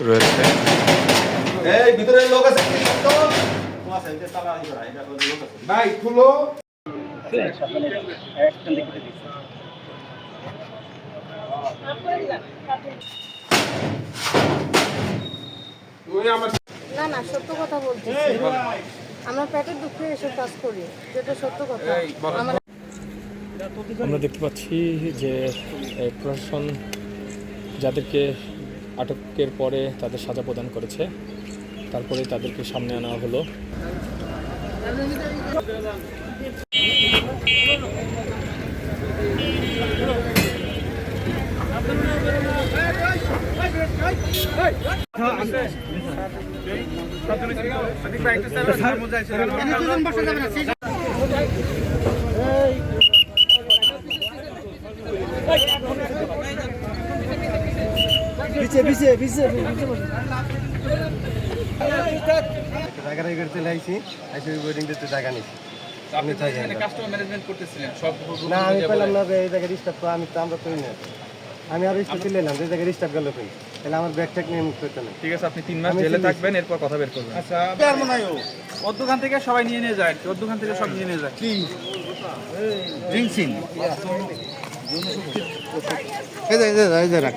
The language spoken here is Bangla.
রয়েছে। এই ভিতরে লোক আছে কি তো আছে যে তালা ই করা এটা লোক আছে ভাই খুলো না না সত্য কথা বলতেছি আমরা পেটের দুঃখে এসব কাজ করি যেটা সত্য কথা আমার আমরা দেখতে পাচ্ছি যে প্রশাসন যাদেরকে আটকের পরে তাদের সাজা প্রদান করেছে, তারপরে তাদেরকে সামনে আনা হলো। জায়গা করতে লাইছি আইসি ওয়েডিং দিতে জায়গা নিছি আপনি তো এখানে কাস্টমার ম্যানেজমেন্ট করতেছিলেন সব না আমি পেলাম না যে এই জায়গায় রিস্টার্ট তো আমি তো আমরা করি না আমি আর রিস্টার্ট নিলাম যে জায়গায় রিস্টার্ট গেল কই তাহলে আমার ব্যাগ ট্যাগ নিয়ে মুক্ত হতো না ঠিক আছে আপনি 3 মাস জেলে থাকবেন এরপর কথা বের করবেন আচ্ছা আর মনে হয় ওর দোকান থেকে সবাই নিয়ে যায় ওর দোকান থেকে সব নিয়ে যায় কি ড্রিঙ্কসিং এই যে রাখ